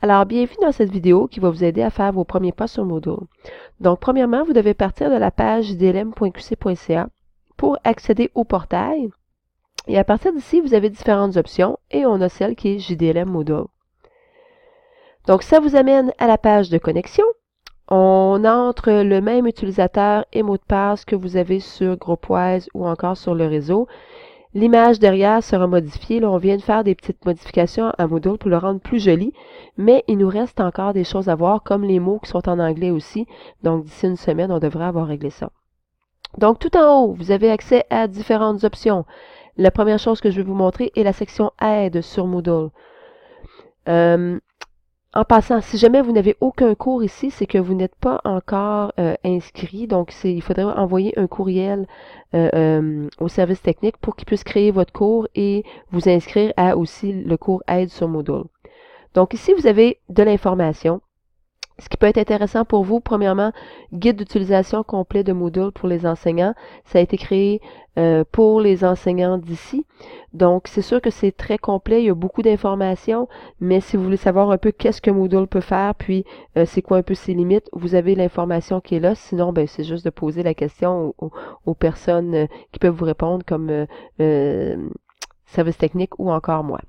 Alors, bienvenue dans cette vidéo qui va vous aider à faire vos premiers pas sur Moodle. Donc, premièrement, vous devez partir de la page jdlm.qc.ca pour accéder au portail. Et à partir d'ici, vous avez différentes options et on a celle qui est JDLM Moodle. Donc, ça vous amène à la page de connexion. On entre le même utilisateur et mot de passe que vous avez sur Groupwise ou encore sur le réseau. L'image derrière sera modifiée. Là, on vient de faire des petites modifications à Moodle pour le rendre plus joli, mais il nous reste encore des choses à voir, comme les mots qui sont en anglais aussi. Donc, d'ici une semaine, on devrait avoir réglé ça. Donc, tout en haut, vous avez accès à différentes options. La première chose que je vais vous montrer est la section Aide sur Moodle. En passant, si jamais vous n'avez aucun cours ici, c'est que vous n'êtes pas encore inscrit. Donc, il faudrait envoyer un courriel au service technique pour qu'ils puissent créer votre cours et vous inscrire à aussi le cours Aide sur Moodle. Donc, ici, vous avez de l'information. Ce qui peut être intéressant pour vous, premièrement, guide d'utilisation complet de Moodle pour les enseignants. Ça a été créé pour les enseignants d'ici. Donc, c'est sûr que c'est très complet, il y a beaucoup d'informations, mais si vous voulez savoir un peu qu'est-ce que Moodle peut faire, puis c'est quoi un peu ses limites, vous avez l'information qui est là. Sinon, ben, c'est juste de poser la question aux personnes qui peuvent vous répondre, comme service technique ou encore moi.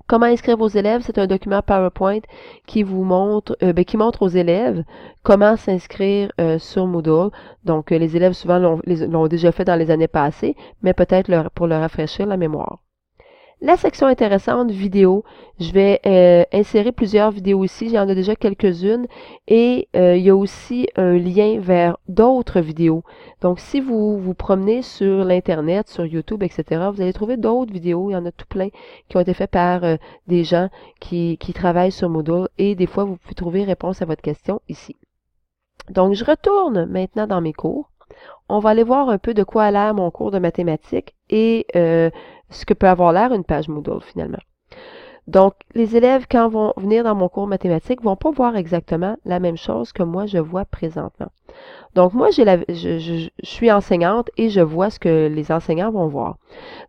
Comment inscrire vos élèves? C'est un document PowerPoint qui vous montre, qui montre aux élèves comment s'inscrire sur Moodle. Donc, les élèves souvent l'ont déjà fait dans les années passées, mais peut-être pour leur rafraîchir la mémoire. La section intéressante, vidéo, je vais insérer plusieurs vidéos ici, j'en ai déjà quelques-unes, et il y a aussi un lien vers d'autres vidéos. Donc, si vous vous promenez sur l'Internet, sur YouTube, etc., vous allez trouver d'autres vidéos, il y en a tout plein, qui ont été faites par des gens qui travaillent sur Moodle, et des fois, vous pouvez trouver réponse à votre question ici. Donc, je retourne maintenant dans mes cours. On va aller voir un peu de quoi a l'air mon cours de mathématiques et ce que peut avoir l'air une page Moodle finalement. Donc, les élèves, quand vont venir dans mon cours mathématiques, vont pas voir exactement la même chose que moi je vois présentement. Donc, moi, je suis enseignante et je vois ce que les enseignants vont voir.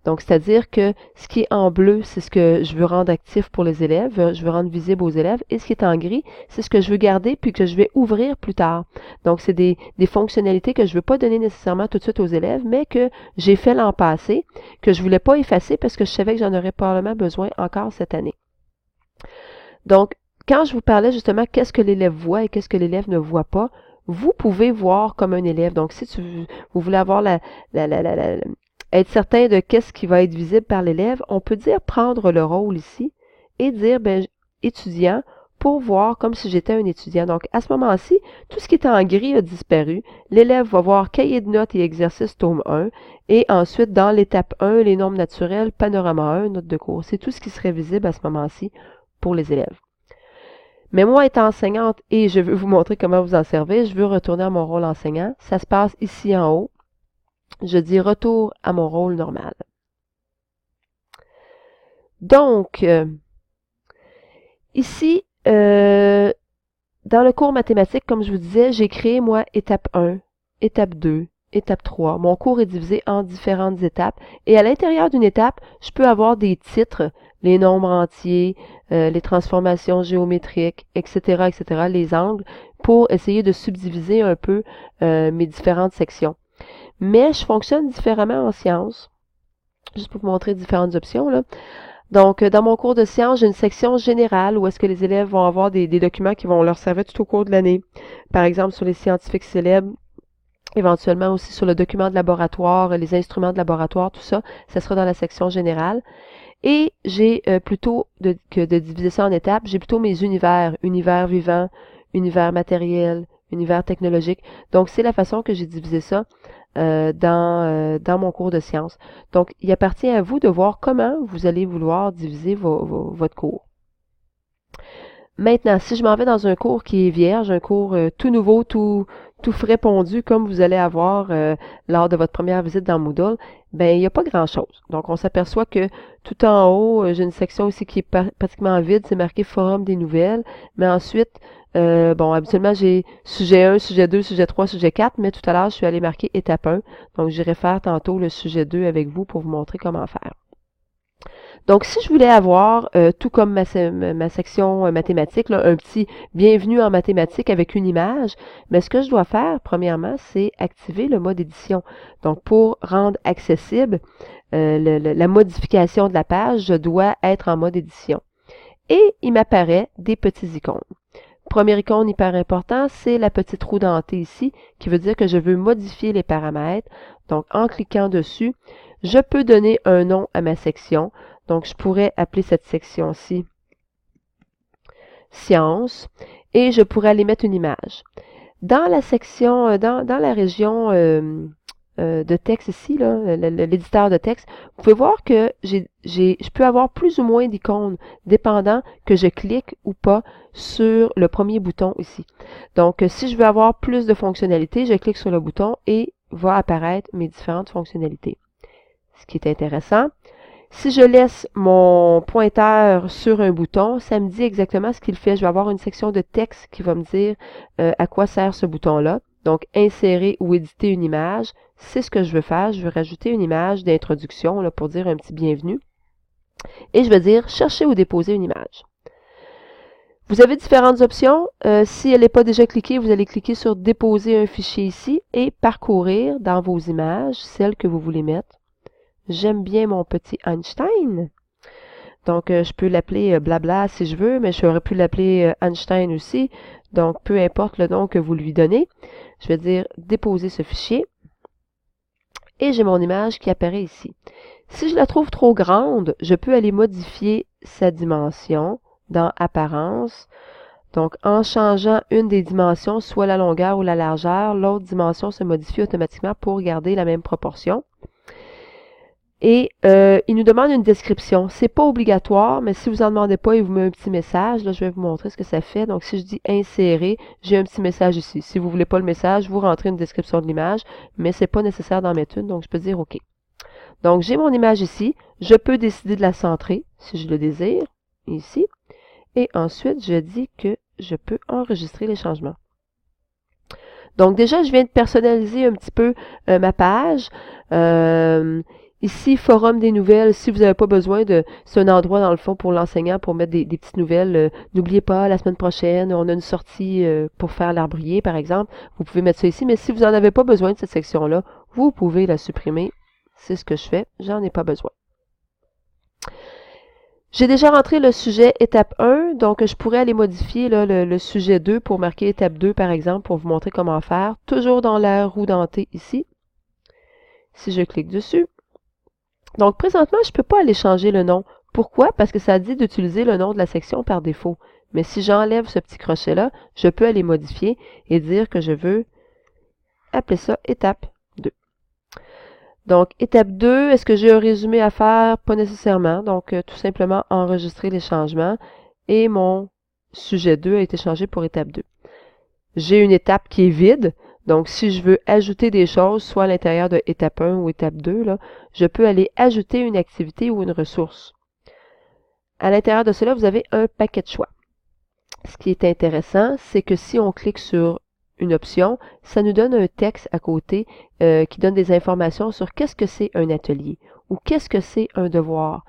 Donc, c'est-à-dire que ce qui est en bleu, c'est ce que je veux rendre actif pour les élèves, je veux rendre visible aux élèves, et ce qui est en gris, c'est ce que je veux garder puis que je vais ouvrir plus tard. Donc, c'est des fonctionnalités que je ne veux pas donner nécessairement tout de suite aux élèves, mais que j'ai fait l'an passé, que je ne voulais pas effacer parce que je savais que j'en aurais probablement besoin encore cette année. Donc, quand je vous parlais justement qu'est-ce que l'élève voit et qu'est-ce que l'élève ne voit pas, vous pouvez voir comme un élève. Donc, si vous voulez avoir être certain de qu'est-ce qui va être visible par l'élève, on peut dire prendre le rôle ici et dire étudiant pour voir comme si j'étais un étudiant. Donc, à ce moment-ci, tout ce qui était en gris a disparu. L'élève va voir cahier de notes et exercice tome 1 et ensuite, dans l'étape 1, les nombres naturels, panorama 1, note de cours. C'est tout ce qui serait visible à ce moment-ci pour les élèves. Mais moi, étant enseignante et je veux vous montrer comment vous en servir, je veux retourner à mon rôle enseignant. Ça se passe ici en haut. Je dis retour à mon rôle normal. Donc, ici, dans le cours mathématique, comme je vous disais, j'ai créé, moi, étape 1, étape 2, étape 3. Mon cours est divisé en différentes étapes. Et à l'intérieur d'une étape, je peux avoir des titres, les nombres entiers, les transformations géométriques, etc., etc., les angles, pour essayer de subdiviser un peu mes différentes sections. Mais je fonctionne différemment en sciences. Juste pour vous montrer différentes options, là. Donc, dans mon cours de sciences, j'ai une section générale où est-ce que les élèves vont avoir des documents qui vont leur servir tout au cours de l'année. Par exemple, sur les scientifiques célèbres, éventuellement aussi sur le document de laboratoire, les instruments de laboratoire, tout ça, ça sera dans la section générale. Et j'ai plutôt que de diviser ça en étapes, j'ai plutôt mes univers vivant, univers matériel, univers technologique. Donc, c'est la façon que j'ai divisé ça dans mon cours de sciences. Donc, il appartient à vous de voir comment vous allez vouloir diviser votre cours. Maintenant, si je m'en vais dans un cours qui est vierge, un cours tout nouveau, tout frais pondu, comme vous allez avoir lors de votre première visite dans Moodle, ben il n'y a pas grand-chose. Donc, on s'aperçoit que tout en haut, j'ai une section aussi qui est pratiquement vide, c'est marqué Forum des nouvelles, mais ensuite, bon, habituellement, j'ai sujet 1, sujet 2, sujet 3, sujet 4, mais tout à l'heure, je suis allée marquer étape 1. Donc, j'irai faire tantôt le sujet 2 avec vous pour vous montrer comment faire. Donc, si je voulais avoir, tout comme ma section mathématiques, là, un petit bienvenue en mathématiques avec une image, mais ce que je dois faire, premièrement, c'est activer le mode édition. Donc, pour rendre accessible la modification de la page, je dois être en mode édition. Et il m'apparaît des petits icônes. Première icône hyper important, c'est la petite roue dentée ici, qui veut dire que je veux modifier les paramètres. Donc, en cliquant dessus, je peux donner un nom à ma section. Donc, je pourrais appeler cette section-ci Sciences et je pourrais aller mettre une image. Dans la section, dans la région de texte ici, l'éditeur de texte, vous pouvez voir que je peux avoir plus ou moins d'icônes, dépendant que je clique ou pas sur le premier bouton ici. Donc, si je veux avoir plus de fonctionnalités, je clique sur le bouton et va apparaître mes différentes fonctionnalités. Ce qui est intéressant, si je laisse mon pointeur sur un bouton, ça me dit exactement ce qu'il fait. Je vais avoir une section de texte qui va me dire à quoi sert ce bouton-là. Donc, insérer ou éditer une image, c'est ce que je veux faire. Je veux rajouter une image d'introduction là, pour dire un petit bienvenue. Et je vais dire chercher ou déposer une image. Vous avez différentes options. Si elle n'est pas déjà cliquée, vous allez cliquer sur déposer un fichier ici et parcourir dans vos images celle que vous voulez mettre. J'aime bien mon petit Einstein. Donc, je peux l'appeler blabla si je veux, mais j'aurais pu l'appeler Einstein aussi. Donc, peu importe le nom que vous lui donnez. Je vais dire déposer ce fichier. Et j'ai mon image qui apparaît ici. Si je la trouve trop grande, je peux aller modifier sa dimension dans Apparence. Donc, en changeant une des dimensions, soit la longueur ou la largeur, l'autre dimension se modifie automatiquement pour garder la même proportion. Et il nous demande une description. C'est pas obligatoire, mais si vous en demandez pas, il vous met un petit message. Là, je vais vous montrer ce que ça fait. Donc, si je dis insérer, j'ai un petit message ici. Si vous voulez pas le message, vous rentrez une description de l'image, mais c'est pas nécessaire d'en mettre une, donc je peux dire OK. Donc, j'ai mon image ici. Je peux décider de la centrer, si je le désire, ici. Et ensuite, je dis que je peux enregistrer les changements. Donc, déjà, je viens de personnaliser un petit peu ma page. Ici, forum des nouvelles, si vous n'avez pas besoin de... C'est un endroit, dans le fond, pour l'enseignant, pour mettre des petites nouvelles. N'oubliez pas, la semaine prochaine, on a une sortie pour faire l'arbrier, par exemple. Vous pouvez mettre ça ici, mais si vous n'en avez pas besoin de cette section-là, vous pouvez la supprimer. C'est ce que je fais. J'en ai pas besoin. J'ai déjà rentré le sujet étape 1, donc je pourrais aller modifier là, le sujet 2 pour marquer étape 2, par exemple, pour vous montrer comment faire. Toujours dans la roue dentée ici. Si je clique dessus. Donc, présentement, je ne peux pas aller changer le nom. Pourquoi? Parce que ça dit d'utiliser le nom de la section par défaut. Mais si j'enlève ce petit crochet-là, je peux aller modifier et dire que je veux appeler ça étape 2. Donc, étape 2, est-ce que j'ai un résumé à faire? Pas nécessairement. Donc, tout simplement enregistrer les changements. Et mon sujet 2 a été changé pour étape 2. J'ai une étape qui est vide. Donc, si je veux ajouter des choses, soit à l'intérieur de étape 1 ou étape 2, là, je peux aller ajouter une activité ou une ressource. À l'intérieur de cela, vous avez un paquet de choix. Ce qui est intéressant, c'est que si on clique sur une option, ça nous donne un texte à côté qui donne des informations sur qu'est-ce que c'est un atelier ou qu'est-ce que c'est un devoir.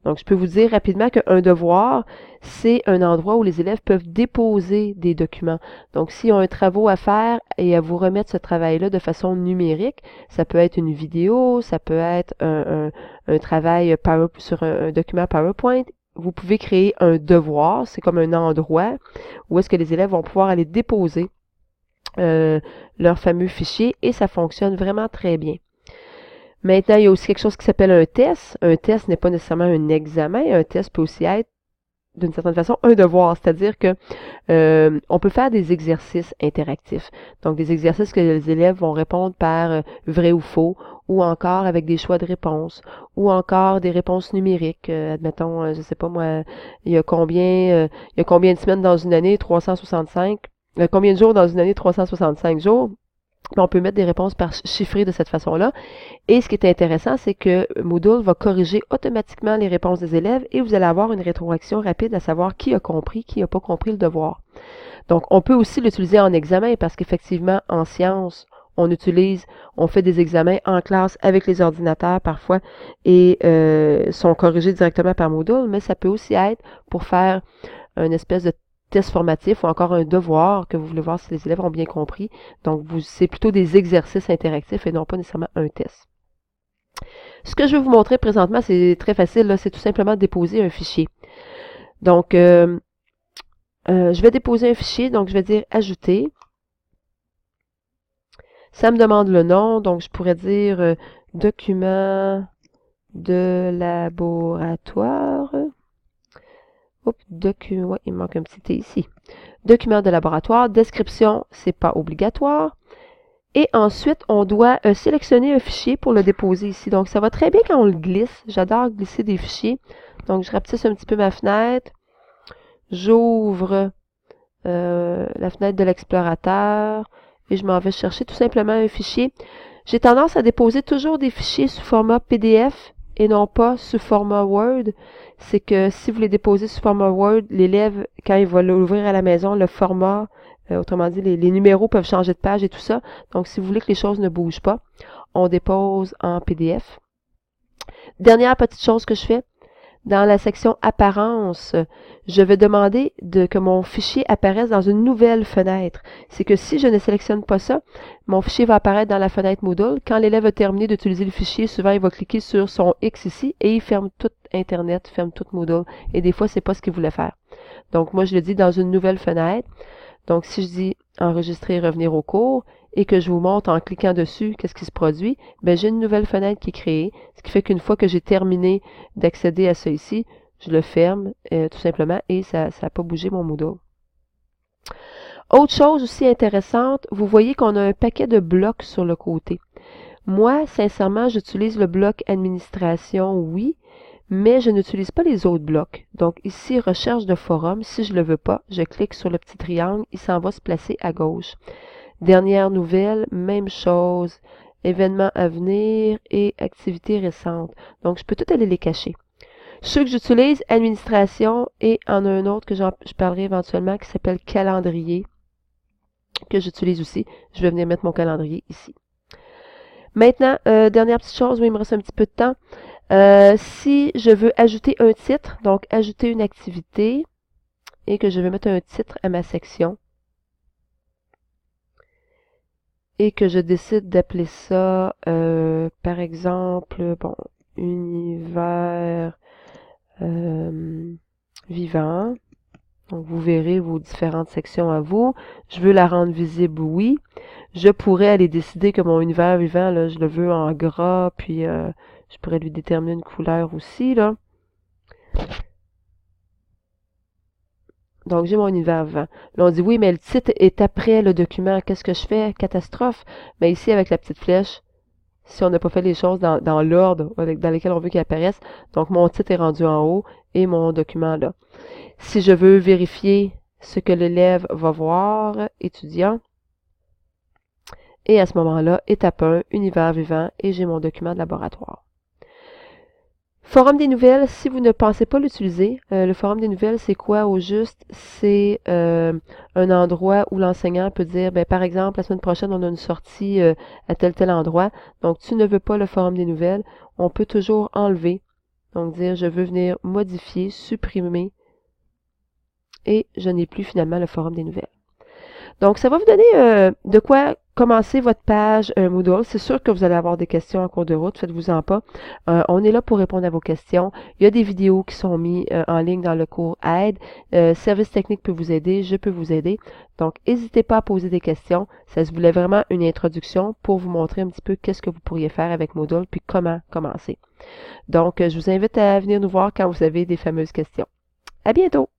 Donc, je peux vous dire rapidement qu'un devoir, c'est un endroit où les élèves peuvent déposer des documents. Donc, s'ils ont un travail à faire et à vous remettre ce travail-là de façon numérique, ça peut être une vidéo, ça peut être un travail sur un document PowerPoint. Vous pouvez créer un devoir, c'est comme un endroit où est-ce que les élèves vont pouvoir aller déposer leur fameux fichier et ça fonctionne vraiment très bien. Maintenant, il y a aussi quelque chose qui s'appelle un test. Un test n'est pas nécessairement un examen. Un test peut aussi être, d'une certaine façon, un devoir. C'est-à-dire que on peut faire des exercices interactifs. Donc, des exercices que les élèves vont répondre par vrai ou faux, ou encore avec des choix de réponses, ou encore des réponses numériques. Admettons, je sais pas moi, il y a combien de semaines dans une année? 365. Combien de jours dans une année? 365 jours. On peut mettre des réponses chiffrées de cette façon-là. Et ce qui est intéressant, c'est que Moodle va corriger automatiquement les réponses des élèves et vous allez avoir une rétroaction rapide à savoir qui a compris, qui n'a pas compris le devoir. Donc, on peut aussi l'utiliser en examen parce qu'effectivement, en sciences, on fait des examens en classe avec les ordinateurs parfois et sont corrigés directement par Moodle, mais ça peut aussi être pour faire une espèce de test formatif ou encore un devoir que vous voulez voir si les élèves ont bien compris. Donc, c'est plutôt des exercices interactifs et non pas nécessairement un test. Ce que je vais vous montrer présentement, c'est très facile, c'est tout simplement déposer un fichier. Donc, je vais déposer un fichier, donc je vais dire « Ajouter ». Ça me demande le nom, donc je pourrais dire « Document de laboratoire ». Oups, ouais, il me manque un petit T ici. Document de laboratoire, description, c'est pas obligatoire. Et ensuite, on doit sélectionner un fichier pour le déposer ici. Donc, ça va très bien quand on le glisse. J'adore glisser des fichiers. Donc, je rapetisse un petit peu ma fenêtre. J'ouvre la fenêtre de l'explorateur et je m'en vais chercher tout simplement un fichier. J'ai tendance à déposer toujours des fichiers sous format PDF et non pas sous format Word. C'est que si vous les déposez sous format Word, l'élève, quand il va l'ouvrir à la maison, le format, autrement dit, les numéros peuvent changer de page et tout ça. Donc, si vous voulez que les choses ne bougent pas, on dépose en PDF. Dernière petite chose que je fais, dans la section Apparence, je vais demander que mon fichier apparaisse dans une nouvelle fenêtre. C'est que si je ne sélectionne pas ça, mon fichier va apparaître dans la fenêtre Moodle. Quand l'élève a terminé d'utiliser le fichier, souvent il va cliquer sur son X ici et il ferme tout Internet, ferme tout Moodle. Et des fois, c'est pas ce qu'il voulait faire. Donc moi, je le dis dans une nouvelle fenêtre. Donc si je dis enregistrer, revenir au cours, et que je vous montre en cliquant dessus qu'est-ce qui se produit, ben j'ai une nouvelle fenêtre qui est créée, ce qui fait qu'une fois que j'ai terminé d'accéder à ça ici, je le ferme tout simplement et ça n'a pas bougé mon Moodle. Autre chose aussi intéressante, vous voyez qu'on a un paquet de blocs sur le côté. Moi, sincèrement, j'utilise le bloc administration, oui, mais je n'utilise pas les autres blocs. Donc ici, recherche de forum, si je ne le veux pas, je clique sur le petit triangle, il s'en va se placer à gauche. Dernière nouvelle, même chose. Événements à venir et activités récentes. Donc, je peux tout aller les cacher. Ceux que j'utilise, administration, et en a un autre que je parlerai éventuellement qui s'appelle calendrier, que j'utilise aussi. Je vais venir mettre mon calendrier ici. Maintenant, dernière petite chose, oui, il me reste un petit peu de temps. Si je veux ajouter un titre, donc ajouter une activité, et que je veux mettre un titre à ma section, et que je décide d'appeler ça, par exemple, bon, univers vivant. Donc, vous verrez vos différentes sections à vous. Je veux la rendre visible, oui. Je pourrais aller décider que mon univers vivant, là, je le veux en gras, puis je pourrais lui déterminer une couleur aussi, là. Donc, j'ai mon univers vivant. Là, on dit, oui, mais le titre est après le document. Qu'est-ce que je fais? Catastrophe. Mais ici, avec la petite flèche, si on n'a pas fait les choses dans l'ordre dans lequel on veut qu'il apparaisse, donc mon titre est rendu en haut et mon document là. Si je veux vérifier ce que l'élève va voir, étudiant, et à ce moment-là, étape 1, univers vivant, et j'ai mon document de laboratoire. Forum des nouvelles, si vous ne pensez pas l'utiliser, le forum des nouvelles, c'est quoi au juste? C'est un endroit où l'enseignant peut dire, ben, par exemple, la semaine prochaine, on a une sortie à tel endroit. Donc, tu ne veux pas le forum des nouvelles, on peut toujours enlever. Donc, dire, je veux venir modifier, supprimer, et je n'ai plus finalement le forum des nouvelles. Donc, ça va vous donner de quoi commencer votre page Moodle. C'est sûr que vous allez avoir des questions en cours de route, faites-vous-en pas. On est là pour répondre à vos questions. Il y a des vidéos qui sont mises en ligne dans le cours Aide. Service technique peut vous aider, je peux vous aider. Donc, n'hésitez pas à poser des questions. Ça se voulait vraiment une introduction pour vous montrer un petit peu qu'est-ce que vous pourriez faire avec Moodle, puis comment commencer. Donc, je vous invite à venir nous voir quand vous avez des fameuses questions. À bientôt!